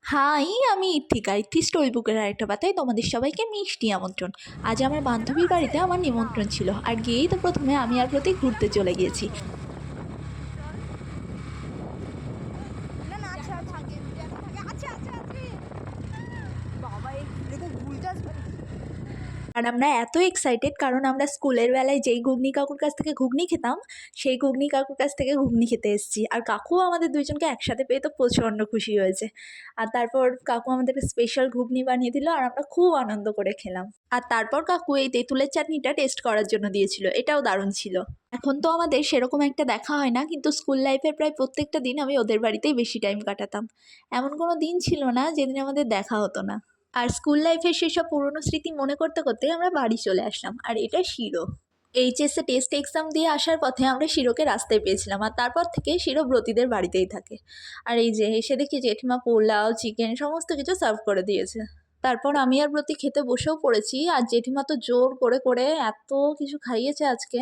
High, আমি ইথিকা। ইথি story বুকের আরেকটা পাতায় তোমাদের সবাইকে মিষ্টি আমন্ত্রণ। আজ আমার বান্ধবীর বাড়িতে আমার নিমন্ত্রণ ছিল, আর গিয়েই তো প্রথমে আমি আর প্রতীক ঘুরতে চলে গিয়েছি। না না আছে আছে আগে আছে আছে আছে বাবা এই এরকম ভুলটা আর আমরা এত এক্সাইটেড কারণ আমরা স্কুলের বেলায় যেই ঘুগনি কাকুর কাছ থেকে ঘুগনি খেতাম, সেই ঘুগনি কাকুর কাছ থেকে ঘুগনি খেতে এসেছি। আর কাকু আমাদের দুইজনকে একসাথে পেয়ে তো প্রচণ্ড খুশি হয়েছে। আর তারপর কাকু আমাদেরকে স্পেশাল ঘুগনি বানিয়ে দিল, আর আমরা খুব আনন্দ করে খেলাম। আর তারপর কাকু এই তেঁতুলের চাটনিটা টেস্ট করার জন্য দিয়েছিল, এটাও দারুণ ছিল। এখন তো আমাদের সেরকম একটা দেখা হয় না, কিন্তু স্কুল লাইফের প্রায় প্রত্যেকটা দিন আমি ওদের বাড়িতেই বেশি টাইম কাটাতাম। এমন কোনো দিন ছিল না যেদিন আমাদের দেখা হতো না। আর স্কুল লাইফের সেসব পুরনো স্মৃতি মনে করতে করতে আমরা বাড়ি চলে আসলাম। আর এটা শিরো। এইচএসে টেস্ট এক্সাম দিয়ে আসার পথে আমরা শিরোকে রাস্তায় পেয়েছিলাম, আর তারপর থেকে শিরো ব্রতীদের বাড়িতেই থাকে। আর এই যে এসে দেখি জেঠিমা পোলাও চিকেন সমস্ত কিছু সার্ভ করে দিয়েছে। তারপর আমি আর ব্রতী খেতে বসেও পড়েছি, আর জেঠিমা তো জোর করে করে এত কিছু খাইয়েছে আজকে।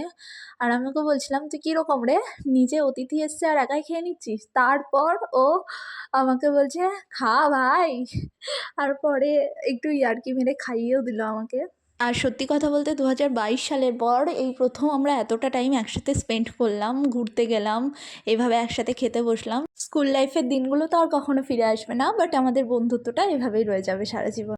আর আমি ওকে বলছিলাম, তুই কীরকম রে, নিজে অতিথি এসছে আর একাই খেয়ে নিচ্ছিস? তারপর ও আমাকে বলছে, খা ভাই। আর পরে একটু ইয়ার্কি মেরে খাইয়েও দিল আমাকে। আর সত্যি কথা বলতে 2022 সালের পর এই প্রথম আমরা এতটা টাইম একসাথে স্পেন্ড করলাম, ঘুরতে গেলাম, এভাবে একসাথে খেতে বসলাম। স্কুল লাইফের দিনগুলো তো আর কখনো ফিরে আসবে না, বাট আমাদের বন্ধুত্বটা এভাবেই রয়ে যাবে সারা জীবন।